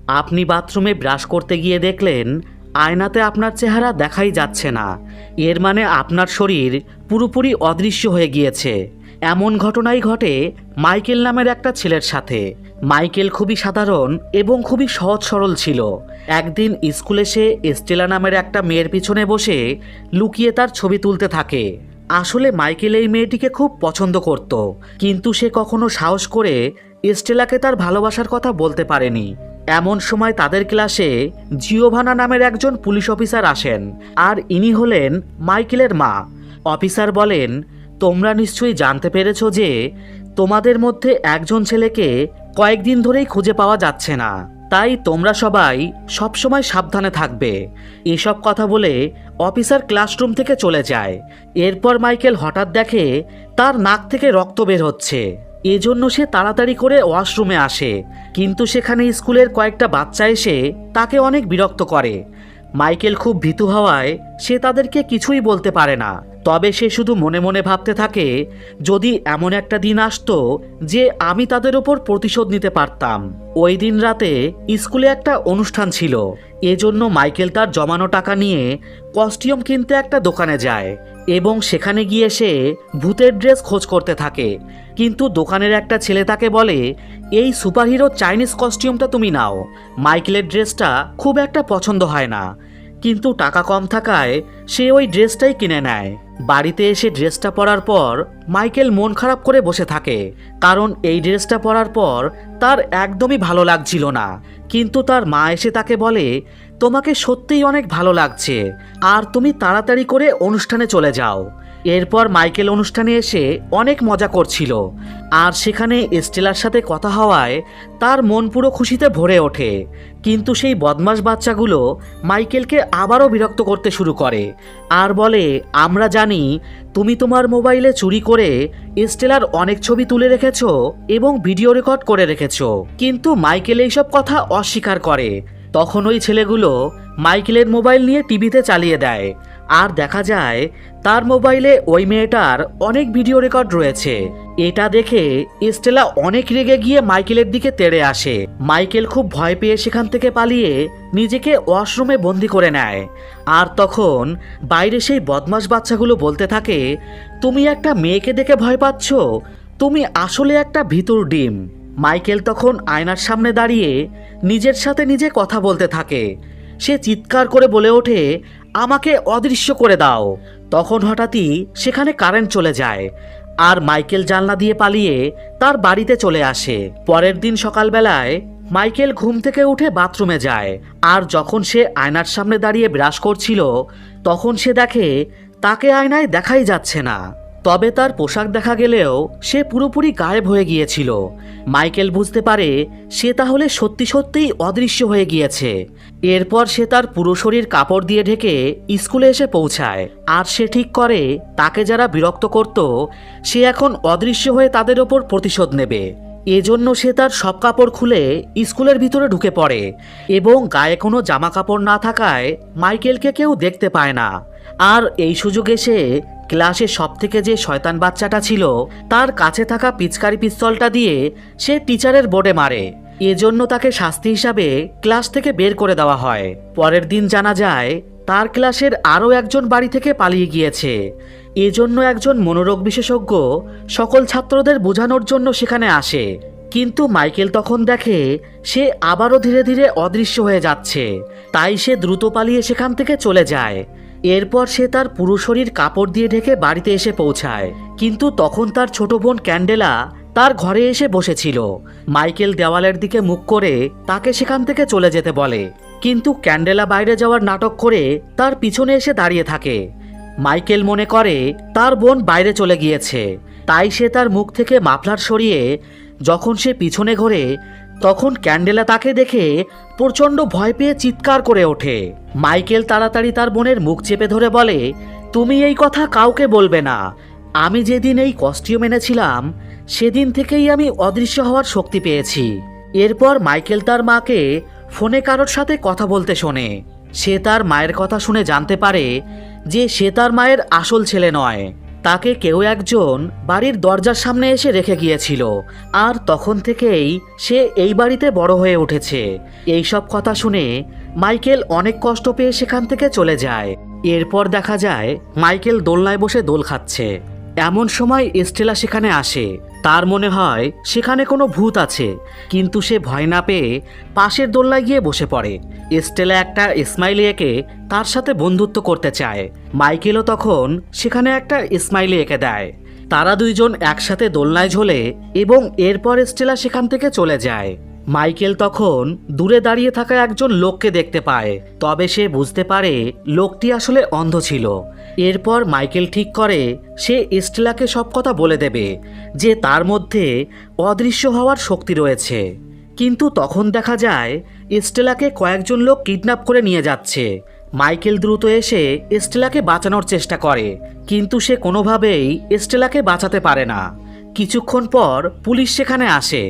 আপনি বাথরুমে ব্রাশ করতে গিয়ে দেখলেন আয়নাতে আপনার চেহারা দেখাই যাচ্ছে না। এর মানে আপনার শরীর পুরোপুরি অদৃশ্য হয়ে গিয়েছে। এমন ঘটনাই ঘটে মাইকেল নামের একটা ছেলের সাথে। মাইকেল খুবই সাধারণ এবং খুবই সহজ সরল ছিল। একদিন স্কুলে সে স্টেলা নামের একটা মেয়ের পিছনে বসে লুকিয়ে তার ছবি তুলতে থাকে। আসলে মাইকেল এই মেয়েটিকে খুব পছন্দ করত, কিন্তু সে কখনো সাহস করে স্টেলাকে তার ভালোবাসার কথা বলতে পারেনি। এমন সময় তাদের ক্লাসে জিওভানা নামের একজন পুলিশ অফিসার আসেন, আর ইনি হলেন মাইকেলের মা। অফিসার বলেন, তোমরা নিশ্চয়ই জানতে পেরেছো যে তোমাদের মধ্যে একজন ছেলেকে কয়েকদিন ধরেই খুঁজে পাওয়া যাচ্ছে না, তাই তোমরা সবাই সবসময় সাবধানে থাকবে। এসব কথা বলে অফিসার ক্লাসরুম থেকে চলে যায়। এরপর মাইকেল হঠাৎ দেখে তার নাক থেকে রক্ত বের হচ্ছে। এজন্য সে তাড়াতাড়ি করে ওয়াশরুমে আসে, কিন্তু সেখানে স্কুলের কয়েকটা বাচ্চা এসে তাকে অনেক বিরক্ত করে। মাইকেল খুব ভীতু হওয়ায় সে তাদেরকে কিছুই বলতে পারে না। তবে সে শুধু মনে মনে ভাবতে থাকে, যদি এমন একটা দিন আসতো যে আমি তাদের ওপর প্রতিশোধ নিতে পারতাম। ওই দিন রাতে স্কুলে একটা অনুষ্ঠান ছিল, এজন্য মাইকেল তার জমানো টাকা নিয়ে কস্টিউম কিনতে একটা দোকানে যায় এবং সেখানে গিয়ে সে ভূতের ড্রেস খোঁজ করতে থাকে। কিন্তু দোকানের একটা ছেলে তাকে বলে, এই সুপারহিরো চাইনিজ কস্টিউমটা তুমি নাও। মাইকেলের ড্রেসটা খুব একটা পছন্দ হয় না, কিন্তু টাকা কম থাকায় সে ওই ড্রেসটাই কিনে নেয়। বাড়িতে এসে ড্রেসটা পরার পর মাইকেল মন খারাপ করে বসে থাকে, কারণ এই ড্রেসটা পরার পর তার একদমই ভালো লাগছিল না। কিন্তু তার মা এসে তাকে বলে, তোমাকে সত্যিই অনেক ভালো লাগছে, আর তুমি তাড়াতাড়ি করে অনুষ্ঠানে চলে যাও। এরপর মাইকেল অনুষ্ঠানে এসে অনেক মজা করছিল, আর সেখানে স্টেলার সাথে কথা হওয়ায় তার মন পুরো খুশিতে ভরে ওঠে। কিন্তু সেই বদমাশ বাচ্চাগুলো মাইকেলকে আবারও বিরক্ত করতে শুরু করে আর বলে, আমরা জানি তুমি তোমার মোবাইলে চুরি করে স্টেলার অনেক ছবি তুলে রেখেছো এবং ভিডিও রেকর্ড করে রেখেছো। কিন্তু মাইকেল এইসব কথা অস্বীকার করে। তখন ওই ছেলেগুলো মাইকেলের মোবাইল নিয়ে টিভিতে চালিয়ে দেয়, আর দেখা যায় তার মোবাইলে ওই মেয়েটার অনেক ভিডিও রেকর্ড রয়েছে। এটা দেখে স্টেলা অনেক রেগে গিয়ে মাইকেলের দিকে তেড়ে আসে। মাইকেল খুব ভয় পেয়ে সেখান থেকে পালিয়ে নিজেকে ওয়াশরুমে বন্দি করে নেয়। আর তখন বাইরে সেই বদমাশ বাচ্চাগুলো বলতে থাকে, তুমি একটা মেয়েকে দেখে ভয় পাচ্ছ, তুমি আসলে একটা ভিতুর ডিম। মাইকেল তখন আয়নার সামনে দাঁড়িয়ে নিজের সাথে নিজে কথা বলতে থাকে। সে চিৎকার করে বলে ওঠে, আমাকে অদৃশ্য করে দাও। তখন হঠাৎই সেখানে কারেন্ট চলে যায়, আর মাইকেল জানলা দিয়ে পালিয়ে তার বাড়িতে চলে আসে। পরের দিন সকালবেলায় মাইকেল ঘুম থেকে উঠে বাথরুমে যায়, আর যখন সে আয়নার সামনে দাঁড়িয়ে ব্রাশ করছিল তখন সে দেখে তাকে আয়নায় দেখাই যাচ্ছে না। তবে তার পোশাক দেখা গেলেও সে পুরোপুরি গায়েব হয়ে গিয়েছিল। মাইকেল বুঝতে পারে সে তাহলে সত্যি সত্যিই অদৃশ্য হয়ে গিয়েছে। এরপর সে তার পুরো শরীর কাপড় দিয়ে ঢেকে স্কুলে এসে পৌঁছায়, আর সে ঠিক করে তাকে যারা বিরক্ত করত সে এখন অদৃশ্য হয়ে তাদের ওপর প্রতিশোধ নেবে। এজন্য সে তার সব কাপড় খুলে স্কুলের ভিতরে ঢুকে পড়ে এবং গায়ে কোনো জামা কাপড় না থাকায় মাইকেলকে কেউ দেখতে পায় না। আর এই সুযোগে সে ক্লাসে সবথেকে যে শয়তান বাচ্চাটা ছিল তার কাছে থাকা পিচকারি পিস্তলটা দিয়ে সে টিচারের বোর্ডে মারে। এজন্য তাকে শাস্তি হিসাবে ক্লাস থেকে বের করে দেওয়া হয়। পরের দিন জানা যায় তার ক্লাসের আরও একজন বাড়ি থেকে পালিয়ে গিয়েছে। এজন্য একজন মনোরোগ বিশেষজ্ঞ সকল ছাত্রদের বোঝানোর জন্য সেখানে আসে। কিন্তু মাইকেল তখন দেখে সে আবারও ধীরে ধীরে অদৃশ্য হয়ে যাচ্ছে, তাই সে দ্রুত পালিয়ে সেখান থেকে চলে যায়। এরপর সে তার পুরো শরীর কাপড় দিয়ে ঢেকে বাড়িতে এসে পৌঁছায়, কিন্তু তখন তার ছোট বোন ক্যান্ডেলা তার ঘরে এসে বসেছিল। মাইকেল দেওয়ালের দিকে মুখ করে তাকে সেখান থেকে চলে যেতে বলে, কিন্তু ক্যান্ডেলা বাইরে যাওয়ার নাটক করে তার পিছনে এসে দাঁড়িয়ে থাকে। মাইকেল মনে করে তার বোন বাইরে চলে গিয়েছে, তাই সে তার মুখ থেকে মাফলার সরিয়ে যখন সে পিছনে ঘোরে তখন ক্যান্ডেলা তাকে দেখে প্রচণ্ড ভয় পেয়ে চিৎকার করে ওঠে। মাইকেল তাড়াতাড়ি তার বোনের মুখ চেপে ধরে বলে, তুমি এই কথা কাউকে বলবে না। আমি যেদিন এই কস্টিউম এনেছিলাম সেদিন থেকেই আমি অদৃশ্য হওয়ার শক্তি পেয়েছি। এরপর মাইকেল তার মাকে ফোনে কারোর সাথে কথা বলতে শোনে। সে তার মায়ের কথা শুনে জানতে পারে যে সে তার মায়ের আসল ছেলে নয়। তাকে কেউ একজন বাড়ির দরজার সামনে এসে রেখে গিয়েছিল, আর তখন থেকেই সে এই বাড়িতে বড় হয়ে উঠেছে। এই সব কথা শুনে মাইকেল অনেক কষ্ট পেয়ে সেখান থেকে চলে যায়। এরপর দেখা যায় মাইকেল দোলনায় বসে দোল খাচ্ছে। এমন সময় স্টেলা সেখানে আসে। তার মনে হয় সেখানে কোনো ভূত আছে, কিন্তু সে ভয় না পেয়ে পাশের দোলনায় গিয়ে বসে পড়ে। স্টেলা একটা স্মাইলি এঁকে তার সাথে বন্ধুত্ব করতে চায়। মাইকেলও তখন সেখানে একটা স্মাইলি এঁকে দেয়। তারা দুইজন একসাথে দোলনায় ঝোলে এবং এরপর স্টেলা সেখান থেকে চলে যায়। মাইকেল তখন দূরে দাঁড়িয়ে থাকা একজন লোককে দেখতে পায়, তবে সে বুঝতে পারে লোকটি আসলে অন্ধ ছিল। এরপর মাইকেল ঠিক করে সে স্টেলাকে সব কথা বলে দেবে যে তার মধ্যে অদৃশ্য হওয়ার শক্তি রয়েছে। কিন্তু তখন দেখা যায় স্টেলাকে কয়েকজন লোক কিডন্যাপ করে নিয়ে যাচ্ছে। মাইকেল দ্রুত এসে স্টেলাকে বাঁচানোর চেষ্টা করে, কিন্তু সে কোনোভাবেই স্টেলাকে বাঁচাতে পারে না। কিছুক্ষণ পর পুলিশ সেখানে আসে,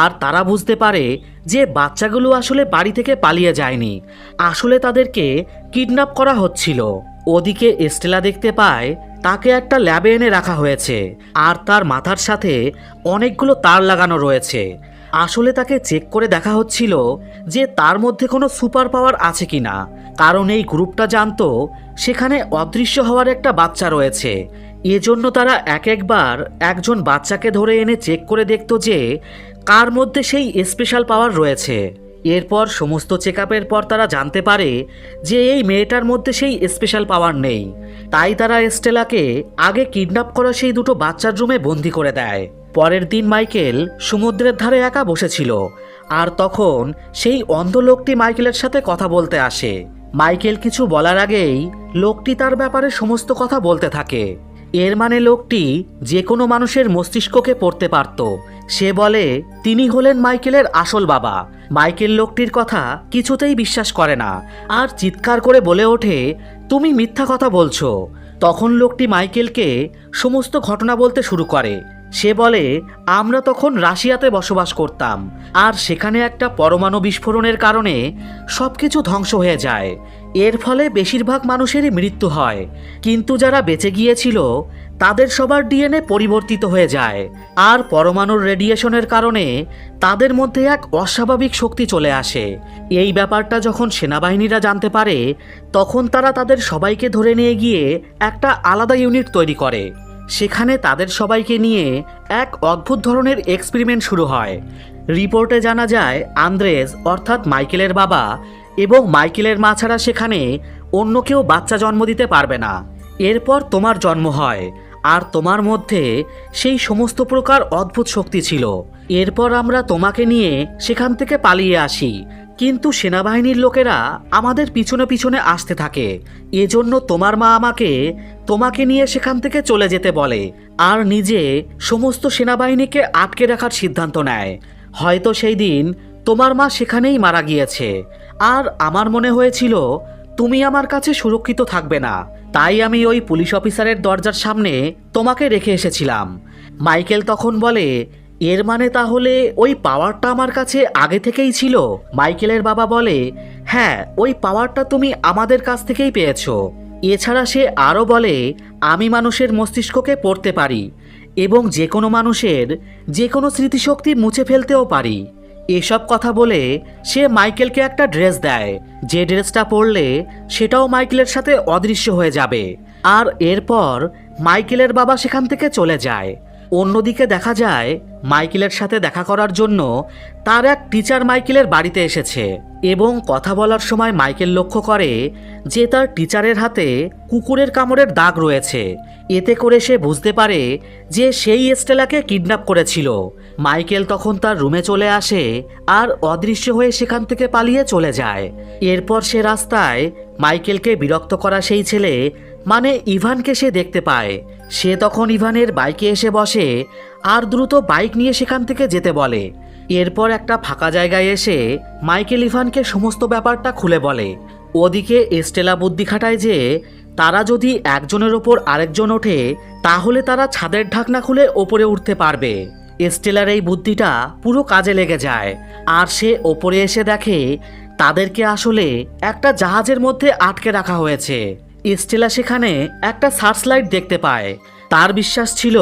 আর তারা বুঝতে পারে যে বাচ্চাগুলো আসলে বাড়ি থেকে পালিয়ে যায়নি, আসলে তাদেরকে কিডন্যাপ করা হচ্ছিল। ওদিকে স্টেলা দেখতে পায় তাকে একটা ল্যাবে এনে রাখা হয়েছে, আর তার মাথার সাথে অনেকগুলো তার লাগানো রয়েছে। আসলে তাকে চেক করে দেখা হচ্ছিল যে তার মধ্যে কোনো সুপার পাওয়ার আছে কিনা, কারণ এই গ্রুপটা জানতো সেখানে অদৃশ্য হওয়ার একটা বাচ্চা রয়েছে। এজন্য তারা এক একবার একজন বাচ্চাকে ধরে এনে চেক করে দেখত যে কার মধ্যে সেই স্পেশাল পাওয়ার রয়েছে। এরপর সমস্ত চেকআপের পর তারা জানতে পারে যে এই মেয়েটার মধ্যে সেই স্পেশাল পাওয়ার নেই। তাই তারা স্টেলাকে আগে কিডন্যাপ করা সেই দুটো বাচ্চার রুমে বন্দি করে দেয়। পরের দিন মাইকেল সমুদ্রের ধারে একা বসেছিল, আর তখন সেই অন্ধ লোকটি মাইকেলের সাথে কথা বলতে আসে। মাইকেল কিছু বলার আগেই লোকটি তার ব্যাপারে সমস্ত কথা বলতে থাকে। এর মানে লোকটি যে কোনো মানুষের মস্তিষ্ককে পড়তে পারত। সে বলে তিনি হলেন মাইকেলের আসল বাবা। মাইকেল লোকটির কথা কিছুতেই বিশ্বাস করে না, আর চিৎকার করে বলে ওঠে, তুমি মিথ্যা কথা বলছো। তখন লোকটি মাইকেলকে সমস্ত ঘটনা বলতে শুরু করে। সে বলে আমরা তখন রাশিয়াতে বসবাস করতাম, আর সেখানে একটা পরমাণু বিস্ফোরণের কারণে সবকিছু ধ্বংস হয়ে যায়। এর ফলে বেশিরভাগ মানুষেরই মৃত্যু হয়, কিন্তু যারা বেঁচে গিয়েছিল তাদের সবার ডিএনএ পরিবর্তিত হয়ে যায়, আর পরমাণুর রেডিয়েশনের কারণে তাদের মধ্যে এক অস্বাভাবিক শক্তি চলে আসে। এই ব্যাপারটা যখন সেনাবাহিনীরা জানতে পারে, তখন তারা তাদের সবাইকে ধরে নিয়ে গিয়ে একটা আলাদা ইউনিট তৈরি করে। সেখানে তাদের সবাইকে নিয়ে এক অদ্ভুত ধরনের এক্সপেরিমেন্ট শুরু হয়। রিপোর্টে জানা যায় আন্দ্রেস অর্থাৎ মাইকেলের বাবা এবং মাইকেলের মা ছাড়া সেখানে অন্য কেউ বাচ্চা জন্ম দিতে পারবে না। এরপর তোমার জন্ম হয়, আর তোমার মধ্যে সেই সমস্ত প্রকার অদ্ভুত শক্তি ছিল। এরপর আমরা তোমাকে নিয়ে সেখান থেকে পালিয়ে আসি, কিন্তু সেনাবাহিনীর লোকেরা আমাদের পিছনে পিছনে আসতে থাকে। এজন্য তোমার মা আমাকে তোমাকে নিয়ে সেখান থেকে চলে যেতে বলে, আর নিজে সমস্ত সেনাবাহিনীকে আটকে রাখার সিদ্ধান্ত নেয়। হয়তো সেই দিন তোমার মা সেখানেই মারা গিয়েছে, আর আমার মনে হয়েছিল তুমি আমার কাছে সুরক্ষিত থাকবে না, তাই আমি ওই পুলিশ অফিসারের দরজার সামনে তোমাকে রেখে এসেছিলাম। মাইকেল তখন বলে, এর মানে তাহলে ওই পাওয়ারটা আমার কাছে আগে থেকেই ছিল? মাইকেলের বাবা বলে, হ্যাঁ, ওই পাওয়ারটা তুমি আমাদের কাছ থেকেই পেয়েছো। এছাড়া সে আরও বলে, আমি মানুষের মস্তিষ্ককে পড়তে পারি এবং যে কোনো মানুষের যে কোনো স্মৃতিশক্তি মুছে ফেলতেও পারি। এসব কথা বলে সে মাইকেলকে একটা ড্রেস দেয়, যে ড্রেসটা পরলে সেটাও মাইকেলের সাথে অদৃশ্য হয়ে যাবে। আর এরপর মাইকেলের বাবা সেখান থেকে চলে যায়। অন্যদিকে দেখা যায় মাইকেলের সাথে দেখা করার জন্য তার এক টিচার মাইকেলের বাড়িতে এসেছে, এবং কথা বলার সময় মাইকেল লক্ষ্য করে যে তার টিচারের হাতে কুকুরের কামড়ের দাগ রয়েছে। এতে করে সে বুঝতে পারে যে সেই স্টেলাকে কিডন্যাপ করেছিল। মাইকেল তখন তার রুমে চলে আসে আর অদৃশ্য হয়ে সেখান থেকে পালিয়ে চলে যায়। এরপর সে রাস্তায় মাইকেলকে বিরক্ত করা সেই ছেলে মানে ইভানকে সে দেখতে পায়। সে তখন ইভানের বাইকে এসে বসে আর দ্রুত বাইক নিয়ে সেখান থেকে যেতে বলে। এরপর একটা ফাঁকা জায়গায় এসে মাইকেল ইভানকে সমস্ত ব্যাপারটা খুলে বলে। ওদিকে স্টেলা বুদ্ধি খাটায় যে তারা যদি একজনের ওপর আরেকজন ওঠে তাহলে তারা ছাদের ঢাকনা খুলে ওপরে উঠতে পারবে। স্টেলার এই বুদ্ধিটা পুরো কাজে লেগে যায়, আর সে ওপরে এসে দেখে তাদেরকে আসলে একটা জাহাজের মধ্যে আটকে রাখা হয়েছে। স্টেলা সেখানে একটা সার্চ লাইট দেখতে পায়। তার বিশ্বাস ছিল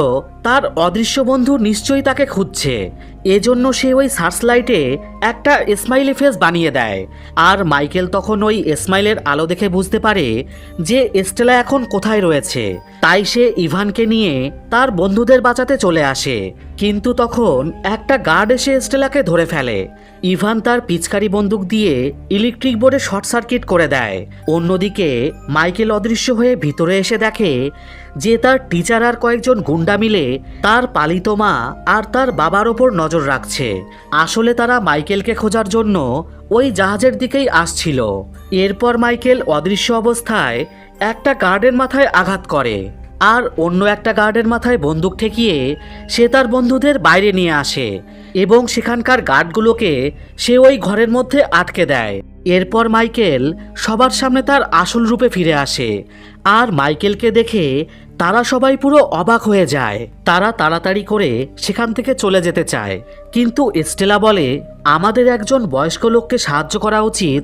তার অদৃশ্য বন্ধু নিশ্চয়ই তাকে খুঁজছে। এজন্য সে ওই সার্চলাইটে একটা স্মাইলি ফেস বানিয়ে দেয়। আর মাইকেল তখন ওই স্মাইলের আলো দেখে বুঝতে পারে যে স্টেলা এখন কোথায় রয়েছে। তাই সে ইভানকে নিয়ে তার বন্ধুদের বাঁচাতে চলে আসে। কিন্তু তখন একটা গার্ড এসে স্টেলাকে ধরে ফেলে। ইভান তার পিচকারি বন্দুক দিয়ে ইলেকট্রিক বোর্ডে শর্ট সার্কিট করে দেয়। অন্যদিকে মাইকেল অদৃশ্য হয়ে ভিতরে এসে দেখে যে তার টিচার আর কয়েকজন গুন্ডা মিলে তার পালিত মা আর তার বাবার ওপর নজর রাখছে। আসলে তারা মাইকেলকে খোঁজার জন্য ওই জাহাজের দিকেই আসছিল। এরপর মাইকেল অদৃশ্য অবস্থায় একটা গার্ডের মাথায় আঘাত করে আর অন্য একটা গার্ডের মাথায় বন্দুক ঠেকিয়ে সে তার বন্ধুদের বাইরে নিয়ে আসে এবং সেখানকার গার্ডগুলোকে সে ওই ঘরের মধ্যে আটকে দেয়। এরপর মাইকেল সবার সামনে তার আসল রূপে ফিরে আসে আর মাইকেলকে দেখে তারা সবাই পুরো অবাক হয়ে যায়। তারা তাড়াতাড়ি করে সেখান থেকে চলে যেতে চায়, কিন্তু স্টেলা বলে আমাদের একজন বয়স্ক লোককে সাহায্য করা উচিত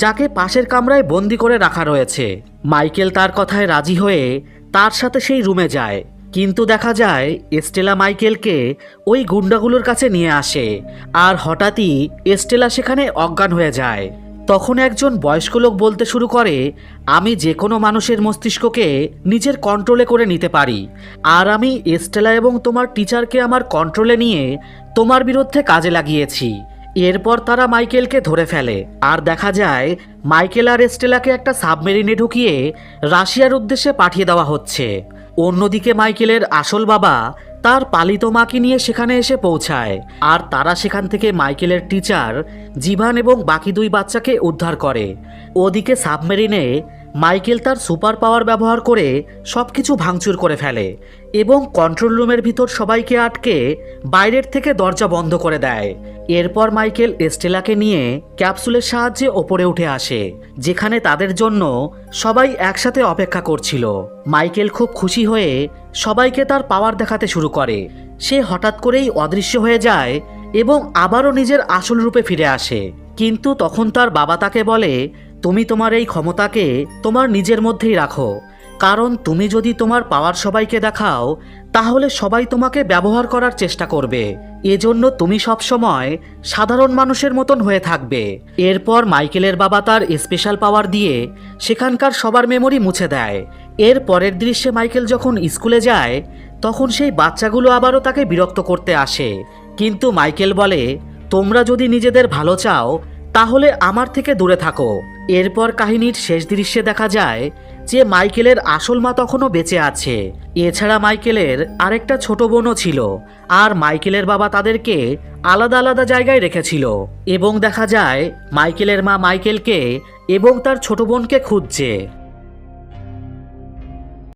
যাকে পাশের কামরায় বন্দি করে রাখা রয়েছে। মাইকেল তার কথায় রাজি হয়ে তার সাথে সেই রুমে যায়, কিন্তু দেখা যায় স্টেলা মাইকেলকে ওই গুন্ডাগুলোর কাছে নিয়ে আসে আর হঠাৎই স্টেলা সেখানে অজ্ঞান হয়ে যায়। তখন একজন বয়স্ক লোক বলতে শুরু করে আমি যে কোনো মানুষের মস্তিষ্ককে নিজের কন্ট্রোলে করে নিতে পারি আর আমি স্টেলা এবং তোমার টিচারকে আমার কন্ট্রোলে নিয়ে তোমার বিরুদ্ধে কাজে লাগিয়েছি। এরপর তারা মাইকেলকে ধরে ফেলে আর দেখা যায় মাইকেল আর স্টেলাকে একটা সাবমেরিনে ঢুকিয়ে রাশিয়ার উদ্দেশ্যে পাঠিয়ে দেওয়া হচ্ছে। অন্যদিকে মাইকেলের আসল বাবা তার পালিত মাকে নিয়ে সেখানে এসে পৌঁছায় আর তারা সেখান থেকে মাইকেলের টিচার জিভান এবং বাকি দুই বাচ্চাকে উদ্ধার করে। ওদিকে সাবমেরিনে মাইকেল তার সুপার পাওয়ার ব্যবহার করে সবকিছু ভাঙচুর করে ফেলে এবং কন্ট্রোল রুমের ভিতর সবাইকে আটকে বাইরের থেকে দরজা বন্ধ করে দেয়। এরপর মাইকেল স্টেলাকে নিয়ে ক্যাপসুলের সাহায্যে ওপরে উঠে আসে, যেখানে তাদের জন্য সবাই একসাথে অপেক্ষা করছিল। মাইকেল খুব খুশি হয়ে সবাইকে তার পাওয়ার দেখাতে শুরু করে। সে হঠাৎ করেই অদৃশ্য হয়ে যায় এবং আবারও নিজের আসল রূপে ফিরে আসে। কিন্তু তখন তার বাবা তাকে বলে তুমি তোমার এই ক্ষমতাকে তোমার নিজের মধ্যেই রাখো, কারণ তুমি যদি তোমার পাওয়ার সবাইকে দেখাও তাহলে সবাই তোমাকে ব্যবহার করার চেষ্টা করবে। এজন্য তুমি সবসময় সাধারণ মানুষের মতন হয়ে থাকবে। এরপর মাইকেলের বাবা তার স্পেশাল পাওয়ার দিয়ে সেখানকার সবার মেমোরি মুছে দেয়। এর পরের দৃশ্যে মাইকেল যখন স্কুলে যায় তখন সেই বাচ্চাগুলো আবারও তাকে বিরক্ত করতে আসে, কিন্তু মাইকেল বলে তোমরা যদি নিজেদের ভালো চাও তাহলে আমার থেকে দূরে থাকো। এরপর কাহিনীর শেষ দৃশ্যে দেখা যায় যে মাইকেলের আসল মা তখনও বেঁচে আছে। এছাড়া মাইকেলের আরেকটা ছোট বোনও ছিল আর মাইকেলের বাবা তাদেরকে আলাদা আলাদা জায়গায় রেখেছিল এবং দেখা যায় মাইকেলের মা মাইকেলকে এবং তার ছোট বোনকে খুঁজছে।